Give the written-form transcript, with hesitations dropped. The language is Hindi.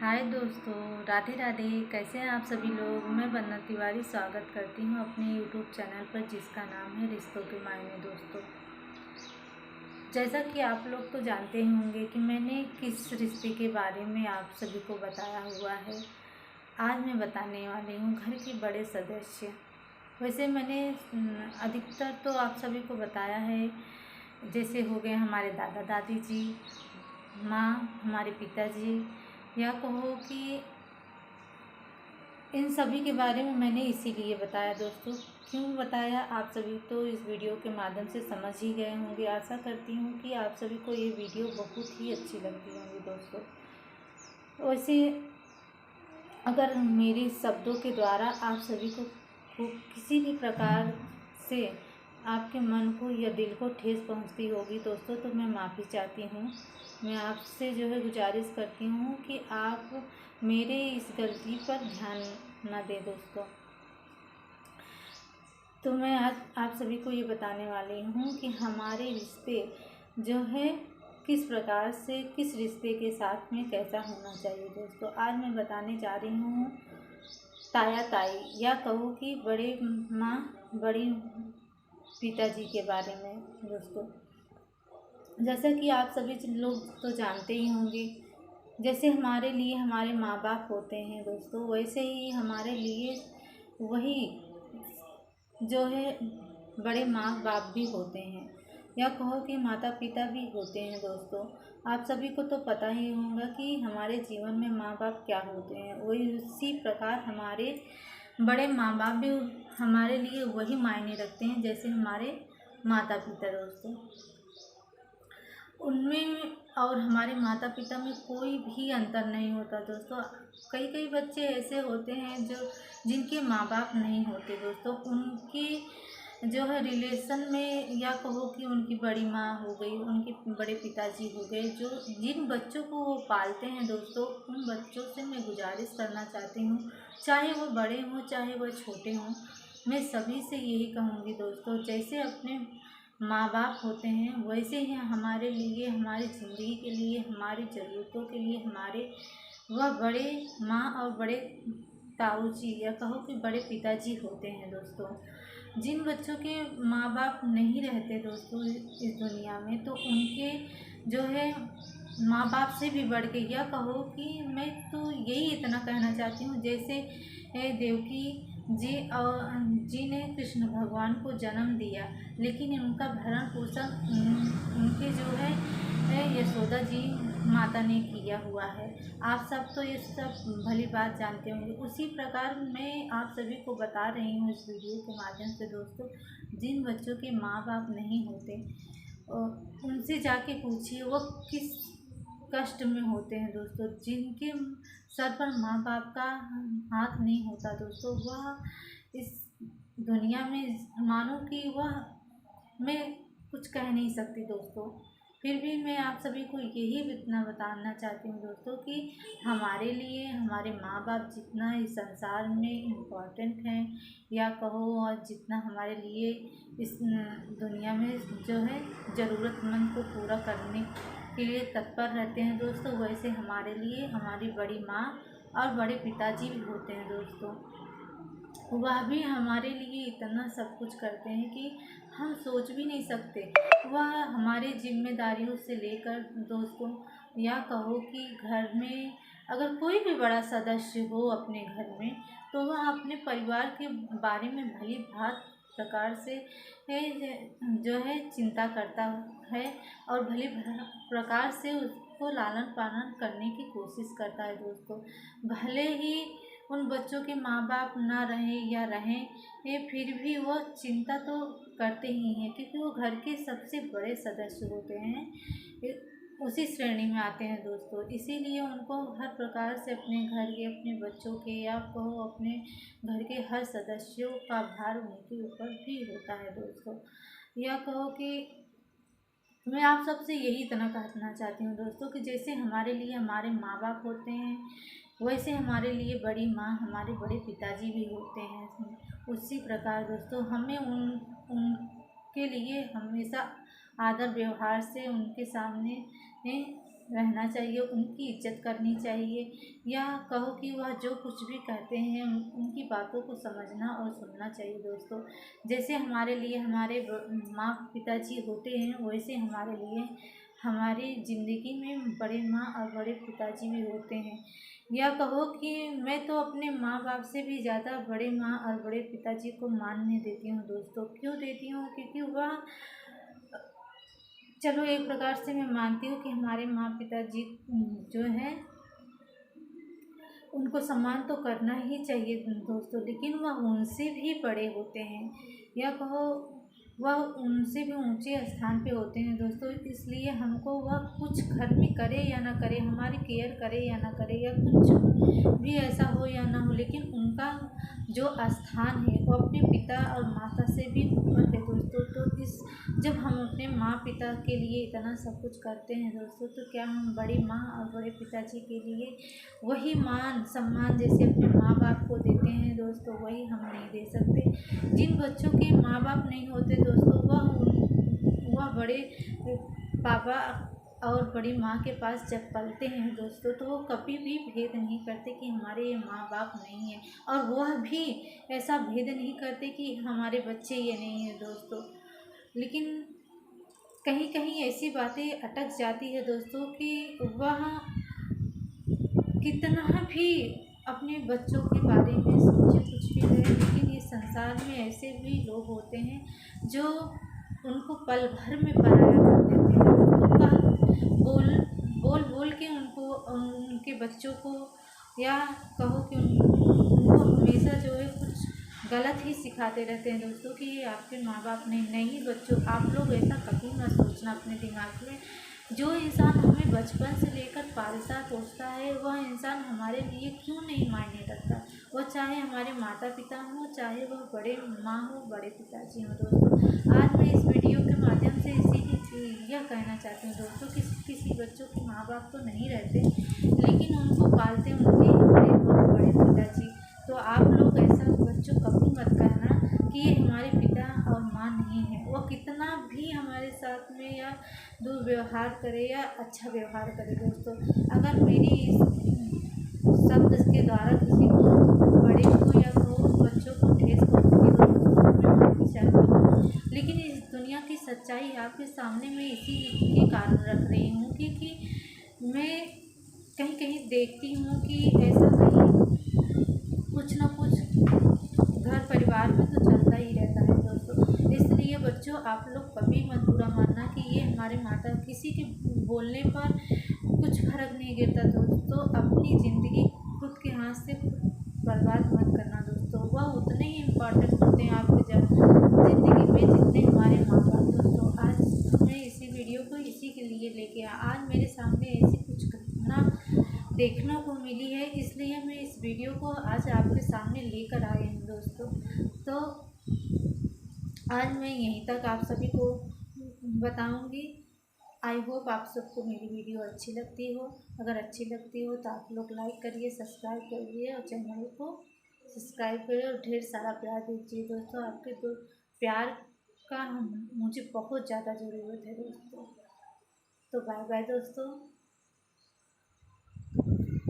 हाय दोस्तों, राधे राधे। कैसे हैं आप सभी लोग। मैं वंदना तिवारी स्वागत करती हूं अपने यूट्यूब चैनल पर जिसका नाम है रिश्तों के मायने। दोस्तों, जैसा कि आप लोग तो जानते ही होंगे कि मैंने किस रिश्ते के बारे में आप सभी को बताया हुआ है। आज मैं बताने वाली हूं घर के बड़े सदस्य। वैसे मैंने अधिकतर तो आप सभी को बताया है, जैसे हो गए हमारे दादा दादी जी, माँ, हमारे पिताजी, या कहो कि इन सभी के बारे में मैंने इसीलिए बताया। दोस्तों, क्यों बताया आप सभी तो इस वीडियो के माध्यम से समझ ही गए होंगे। आशा करती हूँ कि आप सभी को ये वीडियो बहुत ही अच्छी लगती होंगी। दोस्तों, वैसे अगर मेरे शब्दों के द्वारा आप सभी को किसी भी प्रकार से आपके मन को या दिल को ठेस पहुंचती होगी दोस्तों, तो मैं माफ़ी चाहती हूँ। मैं आपसे जो है गुजारिश करती हूँ कि आप मेरे इस गलती पर ध्यान न दें। दोस्तों, तो मैं आज आप सभी को ये बताने वाली हूँ कि हमारे रिश्ते जो है किस प्रकार से, किस रिश्ते के साथ में कैसा होना चाहिए। दोस्तों, आज मैं बताने जा रही हूँ ताया ताई, या कहो कि बड़े माँ बड़ी पिताजी के बारे में। दोस्तों, जैसा कि आप सभी लोग तो जानते ही होंगे, जैसे हमारे लिए हमारे माँ बाप होते हैं दोस्तों, वैसे ही हमारे लिए वही जो है बड़े माँ बाप भी होते हैं, या कहो कि माता पिता भी होते हैं। दोस्तों, आप सभी को तो पता ही होगा कि हमारे जीवन में माँ बाप क्या होते हैं। वही उसी प्रकार हमारे बड़े माँ बाप भी हमारे लिए वही मायने रखते हैं जैसे हमारे माता पिता। दोस्तों, उनमें और हमारे माता पिता में कोई भी अंतर नहीं होता। दोस्तों, कई कई बच्चे ऐसे होते हैं जो जिनके माँ बाप नहीं होते। दोस्तों, उनके जो है रिलेशन में, या कहो कि उनकी बड़ी माँ हो गई, उनके बड़े पिताजी हो गए, जो जिन बच्चों को वो पालते हैं। दोस्तों, उन बच्चों से मैं गुजारिश करना चाहती हूँ, चाहे वो बड़े हों चाहे वो छोटे हों, मैं सभी से यही कहूँगी। दोस्तों, जैसे अपने माँ बाप होते हैं वैसे ही हमारे लिए, हमारी ज़िंदगी के लिए, हमारी ज़रूरतों के लिए हमारे वह बड़े माँ और बड़े ताऊ जी, या कहो कि बड़े पिताजी होते हैं। दोस्तों, जिन बच्चों के माँ बाप नहीं रहते दोस्तों इस दुनिया में, तो उनके जो है माँ बाप से भी बढ़ के, या कहो कि मैं तो यही इतना कहना चाहती हूँ, जैसे देवकी जी ने कृष्ण भगवान को जन्म दिया, लेकिन उनका भरण पोषण उनके जो है यशोदा जी माता ने किया हुआ है। आप सब तो ये सब भली बात जानते होंगे। उसी प्रकार मैं आप सभी को बता रही हूँ इस वीडियो के माध्यम से। दोस्तों, जिन बच्चों के माँ बाप नहीं होते उनसे जाके पूछिए वो किस कष्ट में होते हैं। दोस्तों, जिनके सर पर माँ बाप का हाथ नहीं होता दोस्तों, वह इस दुनिया में मानो कि वह मैं कुछ कह नहीं सकती। दोस्तों, फिर भी मैं आप सभी को यही इतना बताना चाहती हूँ दोस्तों, कि हमारे लिए हमारे माँ बाप जितना इस संसार में इम्पोर्टेंट हैं, या कहो और जितना हमारे लिए इस दुनिया में जो है ज़रूरतमंद को पूरा करने के लिए तत्पर रहते हैं दोस्तों, वैसे हमारे लिए हमारी बड़ी माँ और बड़े पिताजी भी होते हैं। दोस्तों, वह भी हमारे लिए इतना सब कुछ करते हैं कि हम सोच भी नहीं सकते। वह हमारे जिम्मेदारियों से लेकर दोस्तों, या कहो कि घर में अगर कोई भी बड़ा सदस्य हो अपने घर में, तो वह अपने परिवार के बारे में भली भांति प्रकार से जो है चिंता करता है, और भली प्रकार से उसको लालन पालन करने की कोशिश करता है। दोस्तों, भले ही उन बच्चों के माँ बाप ना रहें या रहें, ये फिर भी वो चिंता तो करते ही हैं, क्योंकि वो घर के सबसे बड़े सदस्य होते हैं, उसी श्रेणी में आते हैं। दोस्तों, इसीलिए उनको हर प्रकार से अपने घर के, अपने बच्चों के, या कहो अपने घर के हर सदस्यों का भार उनके ऊपर भी होता है। दोस्तों, या कहो कि मैं आप सबसे यही इतना कहना चाहती हूँ दोस्तों, कि जैसे हमारे लिए हमारे माँ बाप होते हैं, वैसे हमारे लिए बड़ी माँ, हमारे बड़े पिताजी भी होते हैं। उसी प्रकार दोस्तों, हमें उनके लिए हमेशा आदर व्यवहार से उनके सामने रहना चाहिए, उनकी इज्जत करनी चाहिए, या कहो कि वह जो कुछ भी कहते हैं उनकी बातों को समझना और सुनना चाहिए दोस्तों। जैसे हमारे लिए हमारे माँ पिताजी होते हैं, वैसे हमारे लिए हमारी ज़िंदगी में बड़े माँ और बड़े पिताजी भी होते हैं। या कहो कि मैं तो अपने माँ बाप से भी ज़्यादा बड़े माँ और बड़े पिताजी को मानने देती हूँ दोस्तों। क्यों देती हूँ? क्योंकि वह, चलो एक प्रकार से मैं मानती हूँ कि हमारे माँ पिताजी जो हैं उनको सम्मान तो करना ही चाहिए दोस्तों, लेकिन वह उनसे भी बड़े होते हैं, या कहो वह उनसे भी ऊंचे स्थान पे होते हैं दोस्तों। इसलिए हमको वह कुछ घर में करे या ना करे, हमारी केयर करे या ना करे, या कुछ भी ऐसा हो या ना हो, लेकिन उनका जो स्थान है वो अपने पिता और माता से भी ऊपर है दोस्तों। तो इस जब हम अपने माँ पिता के लिए इतना सब कुछ करते हैं दोस्तों, तो क्या हम बड़ी माँ और बड़े पिताजी के लिए वही मान सम्मान जैसे अपने माँ बाप को देते हैं दोस्तों, वही हम नहीं दे सकते। जिन बच्चों के माँ बाप नहीं होते दोस्तों, वह बड़े पापा और बड़ी माँ के पास जब पलते हैं दोस्तों, तो वो कभी भी भेद नहीं करते कि हमारे ये माँ बाप नहीं है, और वह भी ऐसा भेद नहीं करते कि हमारे बच्चे ये नहीं है दोस्तों। लेकिन कहीं कहीं ऐसी बातें अटक जाती है दोस्तों कि वह कितना भी अपने बच्चों के बारे में सोचे कुछ भी रहे, लेकिन इस संसार में ऐसे भी लोग होते हैं जो उनको पल भर में पराया कर देते हैं। उनका बोल बोल के उनको, उनके बच्चों को, या कहो कि उनको हमेशा जो है कुछ गलत ही सिखाते रहते हैं दोस्तों कि ये आपके माँ बाप नहीं बच्चों, आप लोग ऐसा कभी मत सोचना अपने दिमाग में। जो इंसान हमें बचपन से लेकर पालता पोसता है, वह इंसान हमारे लिए क्यों नहीं मायने रखता, वह चाहे हमारे माता पिता हों, चाहे वह बड़े माँ हो बड़े पिताजी हों दोस्तों। आज मैं इस वीडियो के माध्यम से यह कहना चाहती हूँ दोस्तों कि किसी बच्चों के माँ बाप तो नहीं रहते, लेकिन उनको पालते उनके बड़े माँ बड़े पिताजी। तो आप लोग ऐसा बच्चों कभी मत कहना कि ये हमारे पिता और माँ नहीं है। वो कितना भी हमारे साथ में या दुर्व्यवहार करे या अच्छा व्यवहार करे दोस्तों, अगर मेरी इस शब्द के द्वारा किसी को, बड़े को या तो बच्चों को ठेस पहुँचती हो दोस्तों, मैं माफ़ी चाहती हूँ। लेकिन इस दुनिया की सच्चाई आपके सामने मैं इसी के कारण रख रही हूँ, क्योंकि मैं कहीं कहीं देखती हूँ कि ऐसा कहीं कुछ ना कुछ घर परिवार में तो चलता ही रहता है दोस्तों। इसलिए बच्चों आप लोग कभी मत बुरा मानना कि ये हमारे माता, किसी के बोलने पर कुछ फर्क नहीं गिरता दोस्तों। अपनी ज़िंदगी खुद के हाथ से बर्बाद मत करना दोस्तों, वह उतने ही इम्पोर्टेंट होते हैं आपके ज़िंदगी में जितने हमारे माँ बाप दोस्तों। आज मैं इसी वीडियो को इसी के लिए लेके आज मेरे सामने ऐसी कुछ घटना देखने को मिली है, इसलिए मैं इस वीडियो को आज आपके सामने लेकर आई हूँ दोस्तों। तो आज मैं यहीं तक आप सभी को बताऊंगी। आई होप आप सबको मेरी वीडियो अच्छी लगती हो। अगर अच्छी लगती हो तो आप लोग लाइक करिए, सब्सक्राइब करिए और चैनल को सब्सक्राइब करिए और ढेर सारा प्यार दीजिए दोस्तों। आपके तो प्यार का मुझे बहुत ज़्यादा ज़रूरत है दोस्तों। तो बाय बाय दोस्तों।